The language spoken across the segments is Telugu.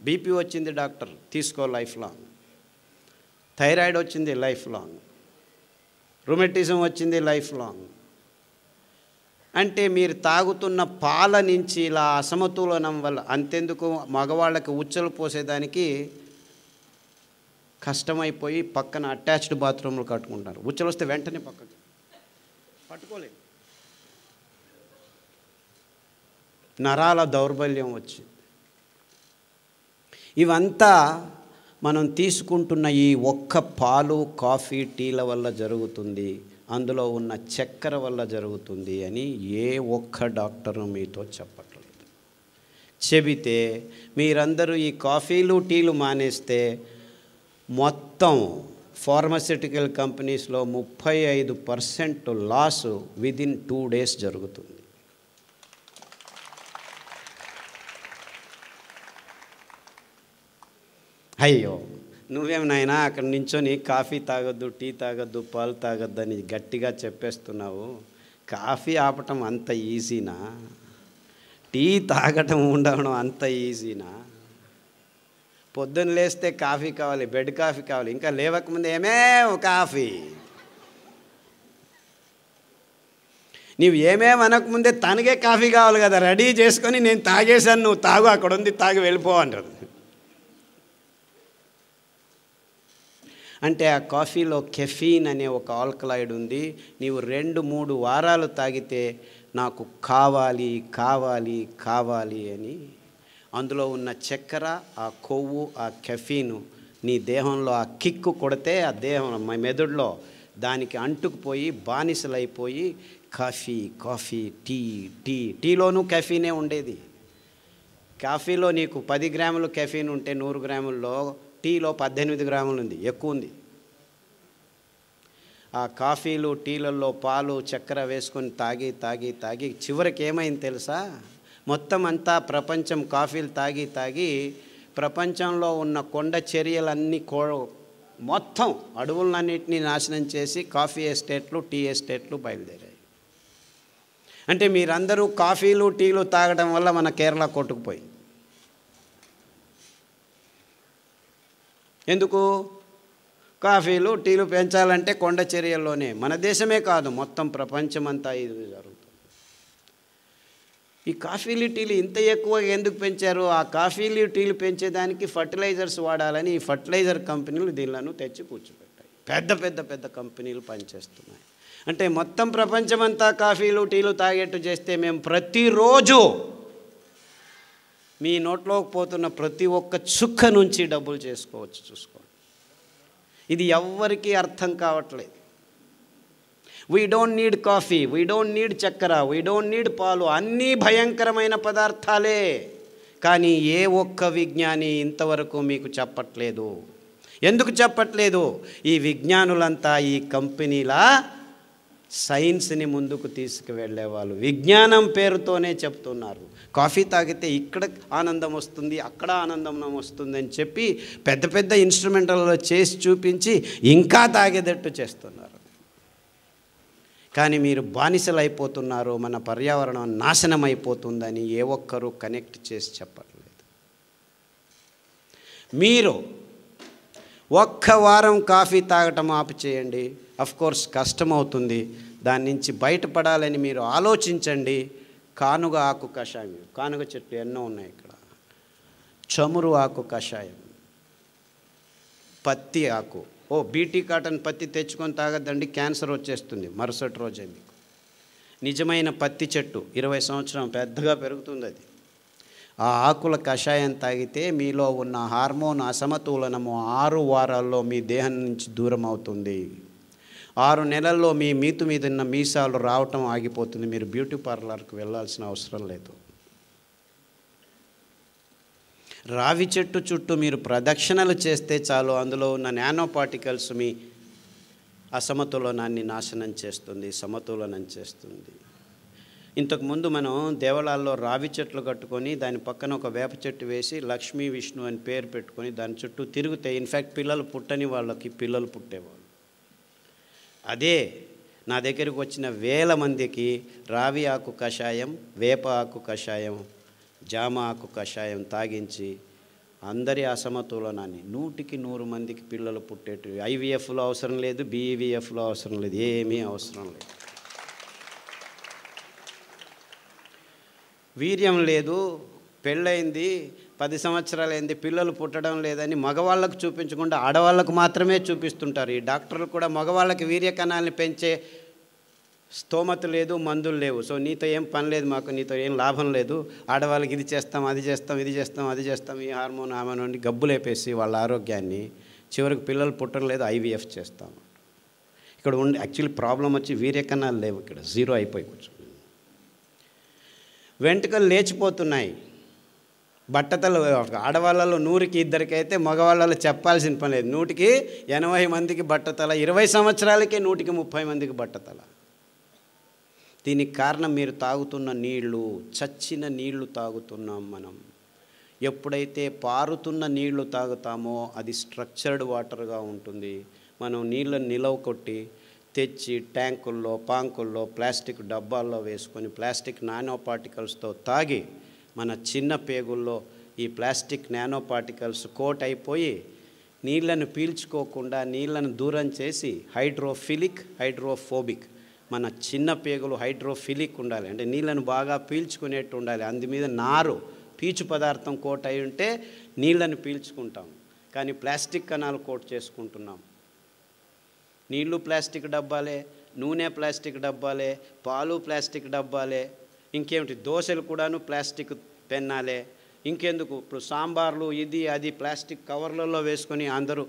బీపీ వచ్చింది డాక్టర్ తీసుకో లైఫ్ లాంగ్, థైరాయిడ్ వచ్చింది లైఫ్ లాంగ్, రుమటిజం వచ్చింది లైఫ్ లాంగ్. అంటే మీరు తాగుతున్న పాల నుంచి ఇలా అసమతులనం వల్ల, అంతెందుకు మగవాళ్ళకి ఉచ్చలు పోసేదానికి కష్టమైపోయి పక్కన అటాచ్డ్ బాత్రూమ్లు కట్టుకుంటారు. ఉచ్చలు వస్తే వెంటనే పక్కకి పట్టుకోలేదు. నరాల దౌర్బల్యం వచ్చి ఇవంతా మనం తీసుకుంటున్న ఈ ఒక్క పాలు, కాఫీ, టీల వల్ల జరుగుతుంది, అందులో ఉన్న చక్కెర వల్ల జరుగుతుంది అని ఏ ఒక్క డాక్టరు మీతో చెప్పట్లేదు. చెబితే మీరందరూ ఈ కాఫీలు, టీలు మానేస్తే మొత్తం ఫార్మస్యూటికల్ కంపెనీస్లో 35% లాస్ విదిన్ 2 days జరుగుతుంది. అయ్యో నువ్వేం నాయనా అక్కడ నించొని కాఫీ తాగొద్దు, టీ తాగొద్దు, పాలు తాగొద్దు అని గట్టిగా చెప్పేస్తున్నావు. కాఫీ ఆపటం అంత ఈజీనా? టీ తాగటం ఉండడం అంత ఈజీనా? పొద్దున్న లేస్తే కాఫీ కావాలి, బెడ్ కాఫీ కావాలి, ఇంకా లేవకముందు కాఫీ. నీవు అనకముందే తనకే కాఫీ కావాలి కదా, రెడీ చేసుకొని నేను తాగేశాను, నువ్వు తాగు, అక్కడ ఉంది తాగి వెళ్ళిపో అంటారు. అంటే ఆ కాఫీలో కెఫీన్ అనే ఒక ఆల్కలాయిడ్ ఉంది. నీవు 2-3 వారాలు తాగితే నాకు కావాలి కావాలి కావాలి అని అందులో ఉన్న చక్కెర, ఆ కొవ్వు, ఆ కెఫీను నీ దేహంలో ఆ కిక్కు కొడితే ఆ దేహం మెదడులో దానికి అంటుకుపోయి బానిసలైపోయి కాఫీ కాఫీ, టీ టీ, టీలోనూ కెఫీనే ఉండేది. కాఫీలో నీకు 10 గ్రాములు కెఫీన్ ఉంటే 100 గ్రాముల్లో టీలో 18 గ్రాములు ఉంది, ఎక్కువ ఉంది. ఆ కాఫీలు, టీలలో పాలు, చక్కెర వేసుకొని తాగి తాగి తాగి చివరికి ఏమైంది తెలుసా? మొత్తం అంతా ప్రపంచం కాఫీలు తాగి తాగి ప్రపంచంలో ఉన్న కొండ చర్యలన్నీ మొత్తం అడవులన్నింటినీ నాశనం చేసి కాఫీ ఎస్టేట్లు, టీ ఎస్టేట్లు బయలుదేరాయి. అంటే మీరందరూ కాఫీలు, టీలు తాగడం వల్ల మన కేరళ కొట్టుకుపోయింది. ఎందుకు? కాఫీలు, టీలు పెంచాలంటే కొండ చర్యల్లోనే, మన దేశమే కాదు మొత్తం ప్రపంచమంతా ఇది జరుగుతుంది. ఈ కాఫీలు, టీలు ఇంత ఎక్కువగా ఎందుకు పెంచారు? ఆ కాఫీలు, టీలు పెంచేదానికి ఫర్టిలైజర్స్ వాడాలని ఈ ఫర్టిలైజర్ కంపెనీలు దీనిలను తెచ్చి కూర్చోబెట్టాయి. పెద్ద పెద్ద పెద్ద కంపెనీలు పనిచేస్తున్నాయి. అంటే మొత్తం ప్రపంచమంతా కాఫీలు, టీలు తాగేట్టు చేస్తే మేము ప్రతిరోజు మీ నోట్లోకి పోతున్న ప్రతి ఒక్క చుక్క నుంచి డబ్బులు చేసుకోవచ్చు. చూసుకోండి, ఇది ఎవ్వరికీ అర్థం కావట్లేదు. We don't need coffee, we don't need చక్కెర, వీ డోంట్ నీడ్ పాలు, అన్నీ భయంకరమైన పదార్థాలే. కానీ ఏ ఒక్క విజ్ఞాని ఇంతవరకు మీకు చెప్పట్లేదు. ఎందుకు చెప్పట్లేదు? ఈ విజ్ఞానులంతా ఈ కంపెనీల సైన్స్ని ముందుకు తీసుకువెళ్ళేవాళ్ళు విజ్ఞానం పేరుతోనే చెప్తున్నారు. కాఫీ తాగితే ఇక్కడ ఆనందం వస్తుంది, అక్కడ ఆనందం వస్తుంది అని చెప్పి పెద్ద పెద్ద ఇన్స్ట్రుమెంటల్లో చేసి చూపించి ఇంకా తాగేటట్టు చేస్తున్నారు. కానీ మీరు బానిసలు అయిపోతున్నారు, మన పర్యావరణం నాశనం అయిపోతుందని ఏ ఒక్కరూ కనెక్ట్ చేసి చెప్పట్లేదు. మీరు ఒక్క వారం కాఫీ తాగటం ఆపు చేయండి. అఫ్కోర్స్ కష్టమవుతుంది, దాని నుంచి బయటపడాలని మీరు ఆలోచించండి. కానుగ ఆకు కషాయం, కానుగ చెట్లు ఎన్నో ఉన్నాయి ఇక్కడ, చమురు ఆకు కషాయం, పత్తి ఆకు, బీటీ కాటన్ పత్తి తెచ్చుకొని తాగద్దండి, క్యాన్సర్ వచ్చేస్తుంది మరుసటి రోజే మీకు. నిజమైన పత్తి చెట్టు 20 సంవత్సరం పెద్దగా పెరుగుతుంది అది. ఆ ఆకుల కషాయం తాగితే మీలో ఉన్న హార్మోన్ అసమతులనము 6 వారాల్లో మీ దేహం నుంచి దూరం అవుతుంది. 6 నెలల్లో మీ మీతు మీద ఉన్న మీసాలు రావటం ఆగిపోతుంది. మీరు బ్యూటీ పార్లర్కి వెళ్ళాల్సిన అవసరం లేదు. రావి చెట్టు చుట్టూ మీరు ప్రదక్షిణలు చేస్తే చాలు, అందులో ఉన్న నానో పార్టికల్స్ మీ అసమతులనాన్ని నాశనం చేస్తుంది, సమతులనం చేస్తుంది. ఇంతకుముందు మనం దేవాలయాల్లో రావి చెట్లు కట్టుకొని దాని పక్కన ఒక వేప చెట్టు వేసి లక్ష్మీ విష్ణు అని పేరు పెట్టుకొని దాని చుట్టూ తిరిగితే ఇన్ఫ్యాక్ట్ పిల్లలు పుట్టని వాళ్ళకి పిల్లలు పుట్టేవాళ్ళు. అదే నా దగ్గరికి వచ్చిన 1000 మందికి రావి ఆకు కషాయం, వేప ఆకు కషాయం, జామ ఆకు కషాయం తాగించి అందరి అసమతులనాన్ని 100కి 100 మందికి పిల్లలు పుట్టేటి. ఐవీఎఫ్లో అవసరం లేదు, బీఈవీఎఫ్లో అవసరం లేదు, ఏమీ అవసరం లేదు. వీర్యం లేదు, పెళ్ళయింది, 10 సంవత్సరాలైంది, పిల్లలు పుట్టడం లేదని మగవాళ్ళకు చూపించకుండా ఆడవాళ్ళకు మాత్రమే చూపిస్తుంటారు. ఈ డాక్టర్లు కూడా మగవాళ్ళకి వీర్య కణాలని పెంచే స్తోమత లేదు, మందులు లేవు, సో నీతో ఏం పని లేదు, మాకు నీతో ఏం లాభం లేదు, ఆడవాళ్ళకి ఇది చేస్తాం, అది చేస్తాం, ఇది చేస్తాం, అది చేస్తాం, ఈ హార్మోన్ అని గబ్బులేపేసి వాళ్ళ ఆరోగ్యాన్ని చివరికి పిల్లలు పుట్టడం లేదు, ఐవీఎఫ్ చేస్తాం. ఇక్కడ ఉండి యాక్చువల్లీ ప్రాబ్లం వచ్చి వీర్య కణాలు లేవు, ఇక్కడ జీరో అయిపోయి కూర్చో. వెంట్రుకలు లేచిపోతున్నాయి, బట్టతలు ఆడవాళ్ళలో 100కి 2 అయితే మగవాళ్ళలో చెప్పాల్సిన పని లేదు, 100కి 80 మందికి బట్టతల, 20 సంవత్సరాలకే 100కి 30 మందికి బట్టతల. దీనికి కారణం మీరు తాగుతున్న నీళ్లు, చచ్చిన నీళ్లు తాగుతున్నాం మనం. ఎప్పుడైతే పారుతున్న నీళ్లు తాగుతామో అది స్ట్రక్చర్డ్ వాటర్గా ఉంటుంది. మనం నీళ్ళని నిలవ కొట్టి తెచ్చి ట్యాంకుల్లో, పాంకుల్లో, ప్లాస్టిక్ డబ్బాల్లో వేసుకొని ప్లాస్టిక్ నానో పార్టికల్స్తో తాగి మన చిన్న పేగుల్లో ఈ ప్లాస్టిక్ నానో పార్టికల్స్ కోట్ అయిపోయి నీళ్లను పీల్చుకోకుండా నీళ్లను దూరం చేసి హైడ్రోఫిలిక్, హైడ్రోఫోబిక్, మన చిన్న పేగులు హైడ్రోఫిలిక్ ఉండాలి, అంటే నీళ్ళను బాగా పీల్చుకునేట్టు ఉండాలి. అందు మీద నారు, పీచు పదార్థం కోట్ అయి ఉంటే నీళ్ళను పీల్చుకుంటాం. కానీ ప్లాస్టిక్ కణాలు కోట్ చేసుకుంటున్నాం. నీళ్ళు ప్లాస్టిక్ డబ్బాలే, నూనె ప్లాస్టిక్ డబ్బాలే, పాలు ప్లాస్టిక్ డబ్బాలే, ఇంకేమిటి దోశలు కూడాను ప్లాస్టిక్ పెన్నాలే, ఇంకెందుకు ఇప్పుడు సాంబార్లు ఇది అది ప్లాస్టిక్ కవర్లలో వేసుకొని అందరూ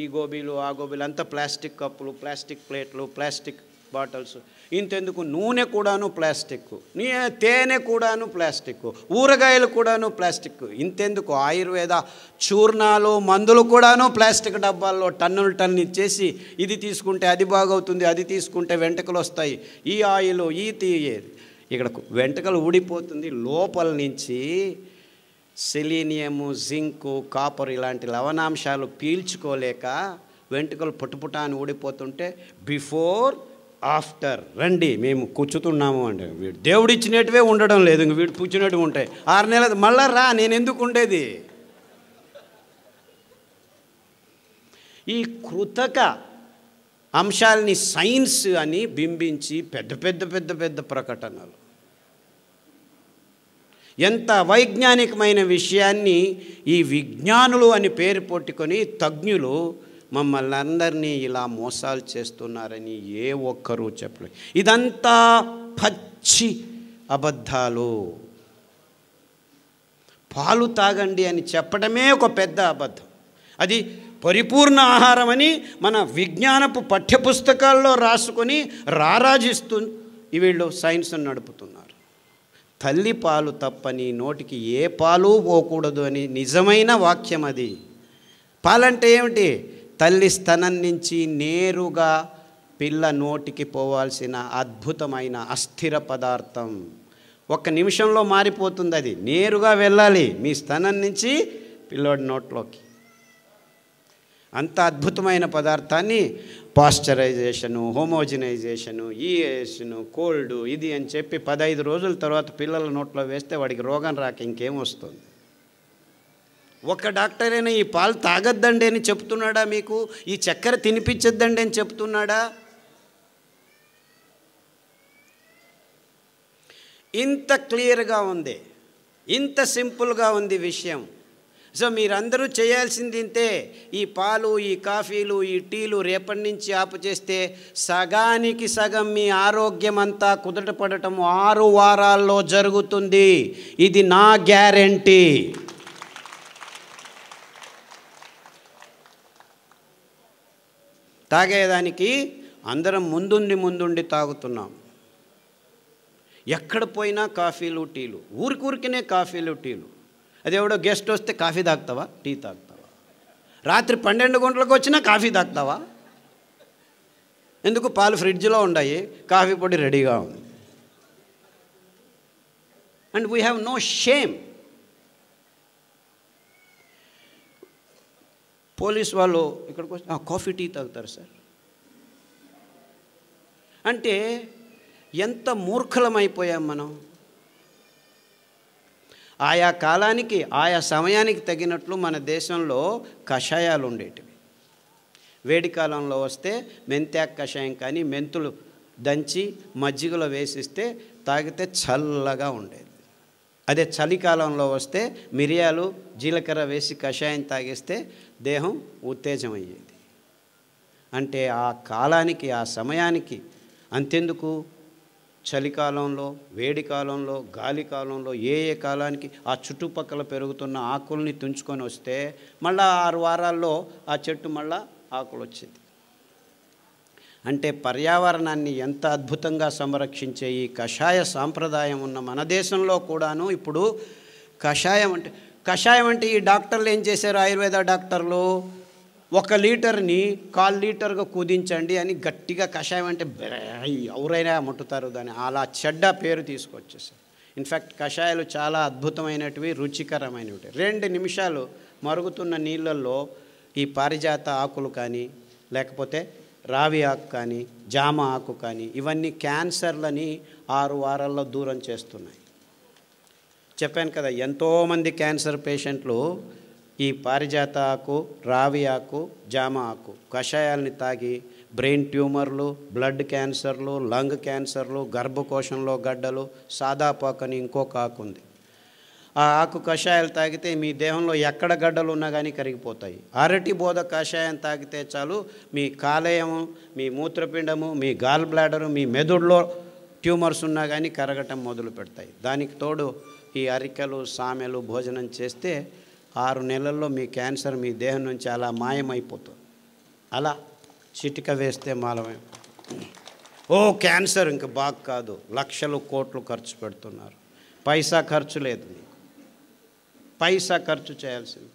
ఈ గోబీలు ఆ గోబీలు అంతా ప్లాస్టిక్ కప్పులు, ప్లాస్టిక్ ప్లేట్లు, ప్లాస్టిక్ బాటిల్స్. ఇంతెందుకు నూనె కూడాను ప్లాస్టిక్, తేనె కూడాను ప్లాస్టిక్, ఊరగాయలు కూడాను ప్లాస్టిక్. ఇంతెందుకు ఆయుర్వేద చూర్ణాలు, మందులు కూడాను ప్లాస్టిక్ డబ్బాల్లో టన్నులు ఇచ్చేసి ఇది తీసుకుంటే అది బాగవుతుంది, అది తీసుకుంటే వెంట్రుకలు వస్తాయి, ఈ ఆయిల్ ఈ తీయేది. ఇక్కడ వెంట్రుకలు ఊడిపోతుంది లోపల నుంచి. సెలీనియము, జింకు, కాపర్ ఇలాంటి లవణాంశాలు పీల్చుకోలేక వెంట్రుకలు పుట్టుపుట అని ఊడిపోతుంటే బిఫోర్ ఆఫ్టర్ రండి మేము కూర్చుతున్నాము అంటే వీడు దేవుడిచ్చినట్టువే ఉండడం లేదు, ఇంక వీడు కూర్చున్నట్టు ఉంటాయి. 6 నెలలు మళ్ళా రా, నేను ఎందుకు ఉండేది? ఈ కృతక అంశాలని సైన్స్ అని బింబించి పెద్ద పెద్ద పెద్ద పెద్ద ప్రకటనలు, ఎంత వైజ్ఞానికమైన విషయాన్ని ఈ విజ్ఞానులు అని పేరు పెట్టుకొని తజ్ఞులు మమ్మల్ని అందరినీ ఇలా మోసాలు చేస్తున్నారని ఏ ఒక్కరూ చెప్పలేదు. ఇదంతా పచ్చి అబద్ధాలు. పాలు తాగండి అని చెప్పడమే ఒక పెద్ద అబద్ధం. అది పరిపూర్ణ ఆహారం అని మన విజ్ఞానపు పాఠ్యపుస్తకాల్లో రాసుకొని రారాజిస్తూ వీళ్ళు సైన్స్ నడుపుతున్నారు. తల్లి పాలు తప్పని నోటికి ఏ పాలు పోకూడదు అని నిజమైన వాక్యం అది. పాలంటే ఏమిటి? తల్లి స్తనం నుంచి నేరుగా పిల్ల నోటికి పోవాల్సిన అద్భుతమైన అస్థిర పదార్థం. 1 నిమిషంలో మారిపోతుంది, అది నేరుగా వెళ్ళాలి మీ స్తనం నుంచి పిల్లోడి నోట్లోకి. అంత అద్భుతమైన పదార్థాన్ని పాశ్చరైజేషను, హోమోజినైజేషను, ఈఏషను, కోల్డ్ ఇది అని చెప్పి 15 రోజుల తర్వాత పిల్లల నోట్లో వేస్తే వాడికి రోగం రాక ఇంకేం వస్తుంది? ఒక డాక్టర్ అయినా ఈ పాలు తాగొద్దండి అని చెప్తున్నాడా మీకు? ఈ చక్కెర తినిపించొద్దండి అని చెప్తున్నాడా? ఇంత క్లియర్గా ఉంది, ఇంత సింపుల్గా ఉంది విషయం. సో మీరందరూ చేయాల్సింది ఇంతే. ఈ పాలు, ఈ కాఫీలు, ఈ టీలు రేపటి నుంచి ఆపు చేస్తే సగానికి సగం మీ ఆరోగ్యం అంతా కుదుటపడటం 6 వారాల్లో జరుగుతుంది. ఇది నా గ్యారెంటీ. తాగేదానికి అందరం ముందుండి తాగుతున్నాం. ఎక్కడ పోయినా కాఫీలు, టీలు, ఊరికినే కాఫీలు, టీలు. అదేవిడో గెస్ట్ వస్తే కాఫీ తాగుతావా, టీ తాగుతావా? రాత్రి 12 గంటలకు వచ్చినా కాఫీ తాగుతావా? ఎందుకు? పాలు ఫ్రిడ్జ్లో ఉన్నాయి, కాఫీ పొడి రెడీగా ఉంది. And we have no shame. Police వాళ్ళు ఇక్కడికి వచ్చి కాఫీ టీ తాగుతారు సార్ అంటే ఎంత మూర్ఖలమైపోయాం మనం. ఆయా కాలానికి ఆయా సమయానికి తగినట్లు మన దేశంలో కషాయాలు ఉండేటివి. వేడి కాలంలో వస్తే మెంతాకు కషాయం కానీ మెంతులు దంచి మజ్జిగలో వేసిస్తే తాగితే చల్లగా ఉండేది. అదే చలికాలంలో వస్తే మిరియాలు జీలకర్ర వేసి కషాయం తాగిస్తే దేహం ఉత్తేజమయ్యేది. అంటే ఆ కాలానికి ఆ సమయానికి, అంతెందుకు చలికాలంలో, వేడి కాలంలో, గాలి కాలంలో ఏ కాలానికి ఆ చుట్టుపక్కల పెరుగుతున్న ఆకుల్ని తుంచుకొని వస్తే మళ్ళా 6 వారాల్లో ఆ చెట్టు మళ్ళా ఆకులు వచ్చేది. అంటే పర్యావరణాన్ని ఎంత అద్భుతంగా సంరక్షించే ఈ కషాయ సాంప్రదాయం ఉన్న మన దేశంలో కూడాను ఇప్పుడు కషాయం అంటే ఈ డాక్టర్లు ఏం చేశారు, ఆయుర్వేద డాక్టర్లు 1 లీటర్ని 1/4 లీటర్గా కుదించండి అని గట్టిగా కషాయం అంటే ఎవరైనా ముట్టుతారు దాన్ని, అలా చెడ్డ పేరు తీసుకొచ్చేసారు. ఇన్ఫ్యాక్ట్ కషాయాలు చాలా అద్భుతమైనటివి, రుచికరమైనవి. 2 నిమిషాలు మరుగుతున్న నీళ్ళల్లో ఈ పారిజాత ఆకులు కానీ, లేకపోతే రావి ఆకు కానీ, జామ ఆకు కానీ, ఇవన్నీ క్యాన్సర్లని 6 వారాల్లో దూరం చేస్తున్నాయి. చెప్పాను కదా, ఎంతోమంది క్యాన్సర్ పేషెంట్లు ఈ పారిజాత ఆకు, రావి ఆకు, జామ ఆకు కషాయాలని తాగి బ్రెయిన్ ట్యూమర్లు, బ్లడ్ క్యాన్సర్లు, లంగ్ క్యాన్సర్లు, గర్భకోశంలో గడ్డలు, సాదాపాకు అని ఇంకొక ఆకు ఉంది. ఆ ఆకు కషాయాలు తాగితే మీ దేహంలో ఎక్కడ గడ్డలు ఉన్నా కానీ కరిగిపోతాయి. అరటి బోధ కషాయం తాగితే చాలు మీ కాలేయము, మీ మూత్రపిండము, మీ గాల్ బ్లాడరు, మీ మెదడులో ట్యూమర్స్ ఉన్నా కానీ కరగటం మొదలు పెడతాయి. దానికి తోడు ఈ అరికెలు, సామెలు భోజనం చేస్తే 6 నెలల్లో మీ క్యాన్సర్ మీ దేహం నుంచి అలా మాయమైపోతుంది. అలా చిటిక వేస్తే మాలమే. క్యాన్సర్ ఇంక బాగా కాదు, లక్షలు కోట్లు ఖర్చు పెడుతున్నారు. పైసా ఖర్చు లేదు, మీకు పైసా ఖర్చు చేయాల్సింది.